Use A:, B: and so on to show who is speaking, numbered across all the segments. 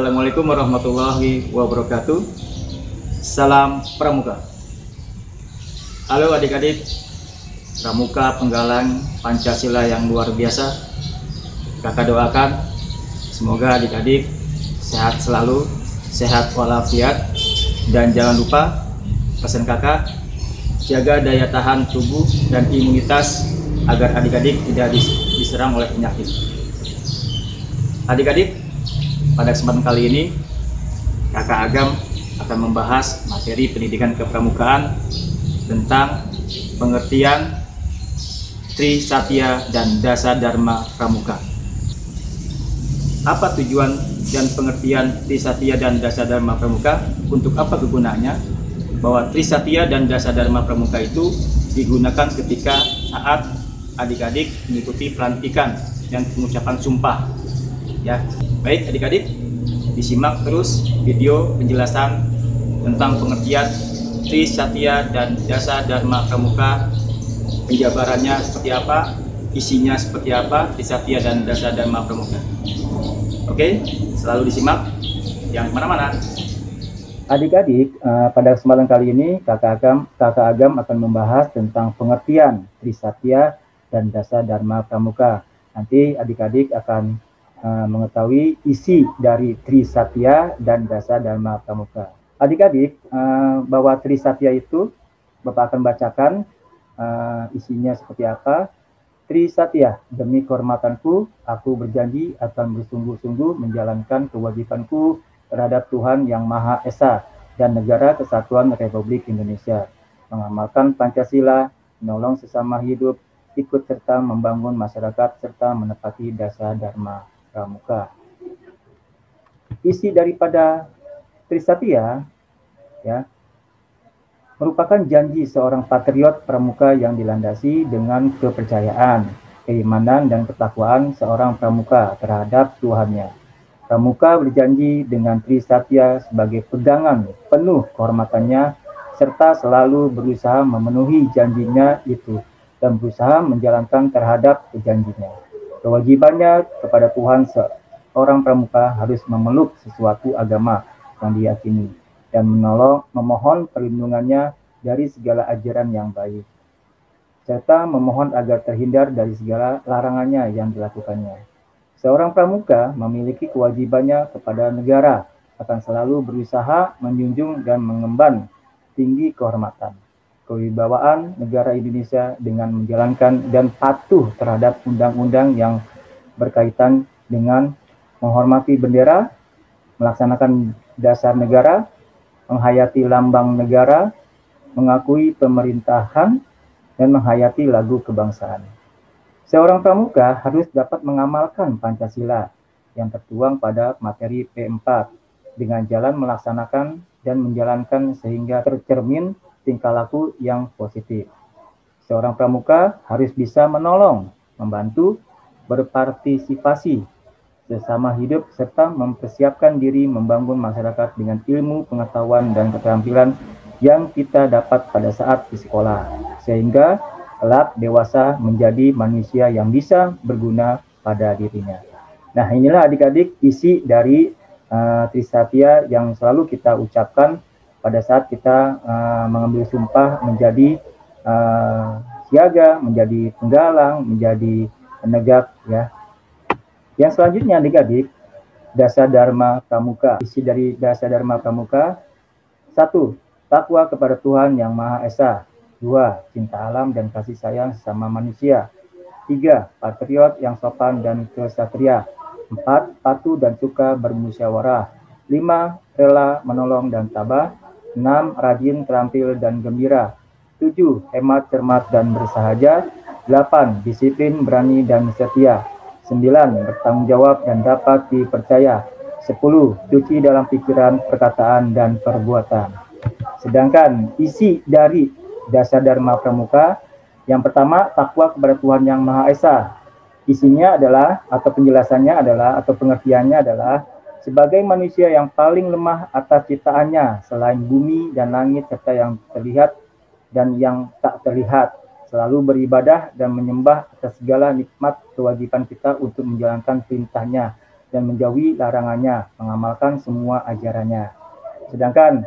A: Assalamualaikum warahmatullahi wabarakatuh. Salam Pramuka. Halo adik-adik Pramuka penggalang Pancasila yang luar biasa. Kakak doakan semoga adik-adik sehat selalu, sehat walafiat, dan jangan lupa pesan kakak, jaga daya tahan tubuh dan imunitas agar adik-adik tidak diserang oleh penyakit. Adik-adik, pada kesempatan kali ini kakak Agam akan membahas materi pendidikan kepramukaan tentang pengertian Tri Satya dan Dasa Dharma Pramuka. Apa tujuan dan pengertian Tri Satya dan Dasa Dharma Pramuka? Untuk apa kegunaannya? Bahwa Tri Satya dan Dasa Dharma Pramuka itu digunakan ketika saat adik-adik mengikuti pelantikan dan pengucapan sumpah. Ya, baik adik-adik, disimak terus video penjelasan tentang pengertian Tri Satya dan Dasa Dharma Pramuka, penjabarannya seperti apa, isinya seperti apa, Tri Satya dan Dasa Dharma Pramuka. Oke, selalu disimak, jangan kemana-mana. Adik-adik, pada kesempatan kali ini kakak Agam akan membahas tentang pengertian Tri Satya dan Dasa Dharma Pramuka. Nanti adik-adik akan mengetahui isi dari Tri Satya dan Dasa Dharma Pramuka. Adik-adik, bahwa Tri Satya itu Bapak akan bacakan isinya seperti apa. Tri Satya, demi kehormatanku, aku berjanji akan bersungguh-sungguh menjalankan kewajibanku terhadap Tuhan Yang Maha Esa dan Negara Kesatuan Republik Indonesia, mengamalkan Pancasila, menolong sesama hidup, ikut serta membangun masyarakat, serta menepati Dasa Dharma Pramuka. Isi daripada Tri Satya ya merupakan janji seorang patriot pramuka yang dilandasi dengan kepercayaan, keimanan, dan ketakwaan seorang pramuka terhadap Tuhannya. Pramuka berjanji dengan Tri Satya sebagai pegangan penuh kehormatannya, serta selalu berusaha memenuhi janjinya itu dan berusaha menjalankan terhadap janjinya. Kewajibannya kepada Tuhan, seorang pramuka harus memeluk sesuatu agama yang diyakini dan memohon perlindungannya dari segala ajaran yang baik, serta memohon agar terhindar dari segala larangannya yang dilakukannya. Seorang pramuka memiliki kewajibannya kepada negara akan selalu berusaha menjunjung dan mengemban tinggi kehormatan, kewibawaan negara Indonesia dengan menjalankan dan patuh terhadap undang-undang yang berkaitan dengan menghormati bendera, melaksanakan dasar negara, menghayati lambang negara, mengakui pemerintahan, dan menghayati lagu kebangsaan. Seorang pramuka harus dapat mengamalkan Pancasila yang tertuang pada materi P4 dengan jalan melaksanakan dan menjalankan sehingga tercermin tingkah laku yang positif. Seorang pramuka harus bisa menolong, membantu, berpartisipasi sesama hidup, serta mempersiapkan diri membangun masyarakat dengan ilmu, pengetahuan, dan keterampilan yang kita dapat pada saat di sekolah, sehingga kelak dewasa menjadi manusia yang bisa berguna pada dirinya. Nah, inilah adik-adik isi dari Tri Satya yang selalu kita ucapkan pada saat kita mengambil sumpah menjadi siaga, menjadi penggalang, menjadi penegak ya. Yang selanjutnya adik-adik, Dasa Dharma Pramuka. Isi dari Dasa Dharma Pramuka: 1. Takwa kepada Tuhan Yang Maha Esa. 2. Cinta alam dan kasih sayang sesama manusia. 3. Patriot yang sopan dan kesatria. 4. Patuh dan suka bermusyawarah. 5. Rela menolong dan tabah. 6. Rajin, terampil, dan gembira. 7. Hemat, cermat, dan bersahaja. 8. Disiplin, berani, dan setia. 9. Bertanggung jawab dan dapat dipercaya. 10. Suci dalam pikiran, perkataan, dan perbuatan. Sedangkan isi dari Dasa Dharma Pramuka, yang pertama, takwa kepada Tuhan Yang Maha Esa. Isinya adalah, atau penjelasannya adalah, atau pengertiannya adalah, sebagai manusia yang paling lemah atas ciptaannya, selain bumi dan langit, serta yang terlihat dan yang tak terlihat, selalu beribadah dan menyembah atas segala nikmat kewajiban kita untuk menjalankan perintahnya dan menjauhi larangannya, mengamalkan semua ajarannya. Sedangkan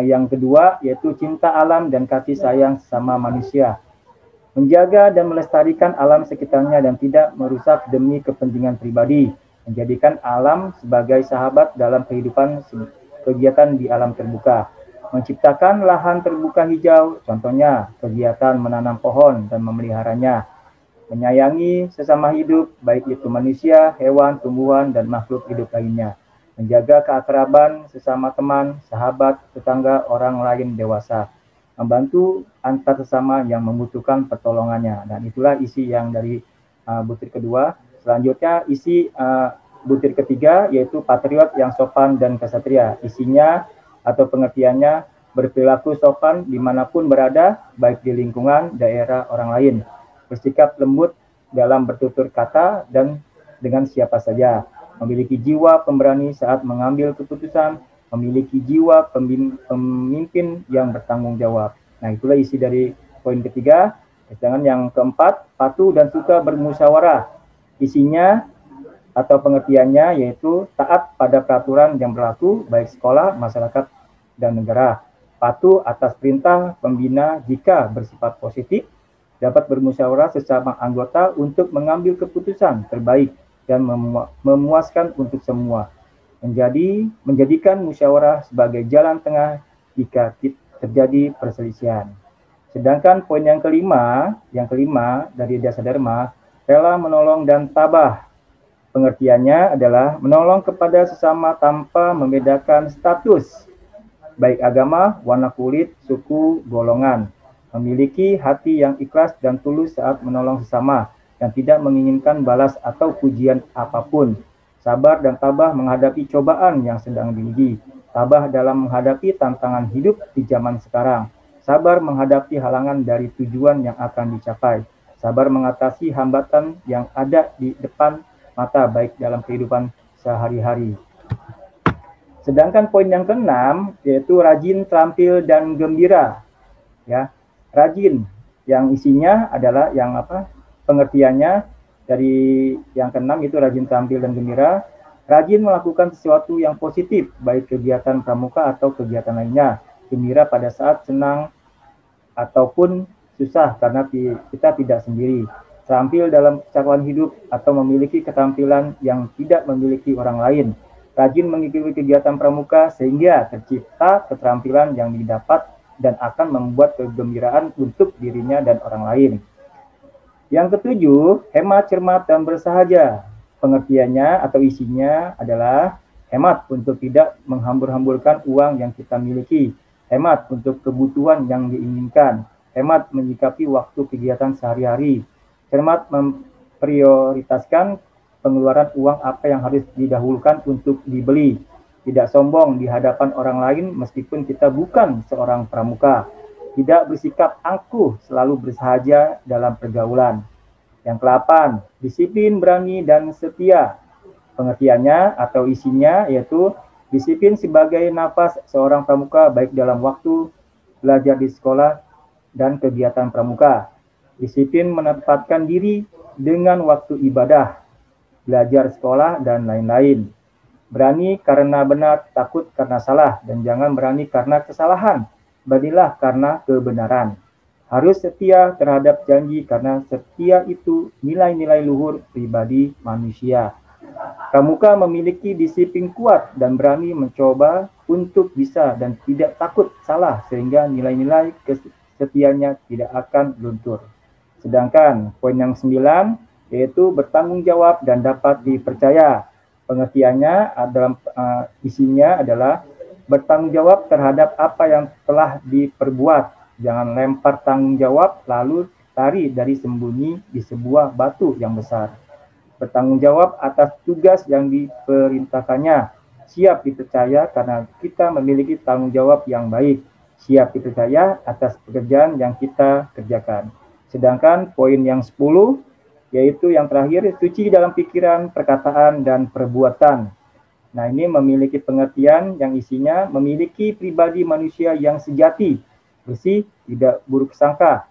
A: yang kedua yaitu cinta alam dan kasih sayang sesama manusia. Menjaga dan melestarikan alam sekitarnya dan tidak merusak demi kepentingan pribadi. Menjadikan alam sebagai sahabat dalam kehidupan kegiatan di alam terbuka. Menciptakan lahan terbuka hijau, contohnya kegiatan menanam pohon dan memeliharanya. Menyayangi sesama hidup, baik itu manusia, hewan, tumbuhan, dan makhluk hidup lainnya. Menjaga keakraban sesama teman, sahabat, tetangga, orang lain dewasa. Membantu antar sesama yang membutuhkan pertolongannya. Dan itulah isi yang dari butir kedua. Selanjutnya isi butir ketiga yaitu patriot yang sopan dan kesatria. Isinya atau pengertiannya berperilaku sopan dimanapun berada, baik di lingkungan, daerah, orang lain. Bersikap lembut dalam bertutur kata dan dengan siapa saja. Memiliki jiwa pemberani saat mengambil keputusan, memiliki jiwa pemimpin yang bertanggung jawab. Nah, itulah isi dari poin ketiga. Sedangkan yang keempat, patuh dan suka bermusyawarah. Isinya atau pengertiannya yaitu taat pada peraturan yang berlaku baik sekolah, masyarakat, dan negara. Patuh atas perintah pembina jika bersifat positif, dapat bermusyawarah sesama anggota untuk mengambil keputusan terbaik dan memuaskan untuk semua. Menjadikan musyawarah sebagai jalan tengah jika terjadi perselisihan. Sedangkan poin yang kelima dari Dasa Dharma, rela menolong dan tabah. Pengertiannya adalah menolong kepada sesama tanpa membedakan status, baik agama, warna kulit, suku, golongan. Memiliki hati yang ikhlas dan tulus saat menolong sesama, dan tidak menginginkan balas atau pujian apapun. Sabar dan tabah menghadapi cobaan yang sedang diuji. Tabah dalam menghadapi tantangan hidup di zaman sekarang. Sabar menghadapi halangan dari tujuan yang akan dicapai. Sabar mengatasi hambatan yang ada di depan mata, baik dalam kehidupan sehari-hari. Sedangkan poin yang keenam yaitu rajin, terampil, dan gembira. Ya, rajin yang isinya adalah yang pengertiannya dari yang keenam itu rajin, terampil, dan gembira. Rajin melakukan sesuatu yang positif, baik kegiatan pramuka atau kegiatan lainnya. Gembira pada saat senang ataupun susah karena kita tidak sendiri. Terampil dalam pencapaian hidup atau memiliki keterampilan yang tidak memiliki orang lain. Rajin mengikuti kegiatan pramuka sehingga tercipta keterampilan yang didapat dan akan membuat kegembiraan untuk dirinya dan orang lain. Yang ketujuh, hemat, cermat, dan bersahaja. Pengertiannya atau isinya adalah hemat untuk tidak menghambur-hamburkan uang yang kita miliki. Hemat untuk kebutuhan yang diinginkan. Hemat menyikapi waktu kegiatan sehari-hari. Cermat memprioritaskan pengeluaran uang apa yang harus didahulukan untuk dibeli. Tidak sombong di hadapan orang lain meskipun kita bukan seorang pramuka. Tidak bersikap angkuh, selalu bersahaja dalam pergaulan. Yang ke-8, disiplin, berani, dan setia. Pengertiannya atau isinya yaitu disiplin sebagai nafas seorang pramuka baik dalam waktu belajar di sekolah dan kegiatan pramuka. Disiplin menempatkan diri dengan waktu ibadah, belajar sekolah, dan lain-lain. Berani karena benar, takut karena salah, dan jangan berani karena kesalahan. Beranilah karena kebenaran. Harus setia terhadap janji karena setia itu nilai-nilai luhur pribadi manusia. Pramuka memiliki disiplin kuat dan berani mencoba untuk bisa dan tidak takut salah sehingga nilai-nilai kesetiaannya tidak akan luntur. Sedangkan poin yang 9 yaitu bertanggung jawab dan dapat dipercaya. Pengertiannya dalam isinya adalah bertanggung jawab terhadap apa yang telah diperbuat. Jangan lempar tanggung jawab lalu lari dari sembunyi di sebuah batu yang besar. Bertanggung jawab atas tugas yang diperintahkannya. Siap dipercaya karena kita memiliki tanggung jawab yang baik. Siap dipercaya atas pekerjaan yang kita kerjakan. Sedangkan poin yang 10 yaitu yang terakhir, suci dalam pikiran, perkataan, dan perbuatan. Nah, ini memiliki pengertian yang isinya memiliki pribadi manusia yang sejati, bersih, tidak buruk sangka,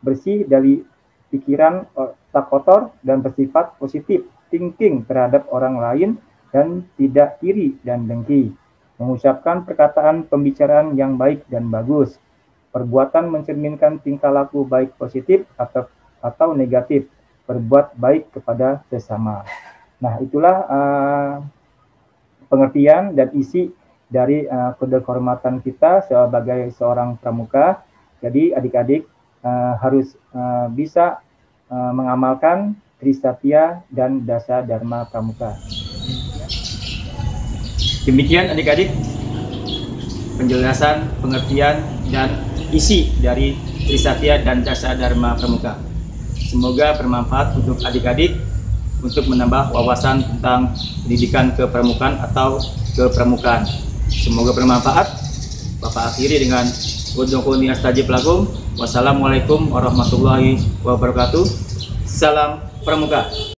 A: bersih dari pikiran tak kotor, dan bersifat positif thinking terhadap orang lain,
B: dan tidak iri dan dengki, mengucapkan perkataan pembicaraan yang baik dan bagus, perbuatan mencerminkan tingkah laku baik positif atau negatif, berbuat baik kepada sesama. Nah, itulah pengertian dan isi dari kode kehormatan kita sebagai seorang pramuka. Jadi adik-adik harus bisa mengamalkan Trisatya dan Dasa Dharma Pramuka.
A: Demikian adik-adik penjelasan, pengertian, dan isi dari Trisatya dan Dasa Dharma Pramuka. Semoga bermanfaat untuk adik-adik untuk menambah wawasan tentang pendidikan kepramukaan atau kepramukaan. Semoga bermanfaat. Bapak akhiri dengan Udhukuni astajib lakum. Wassalamualaikum warahmatullahi wabarakatuh. Salam Pramuka.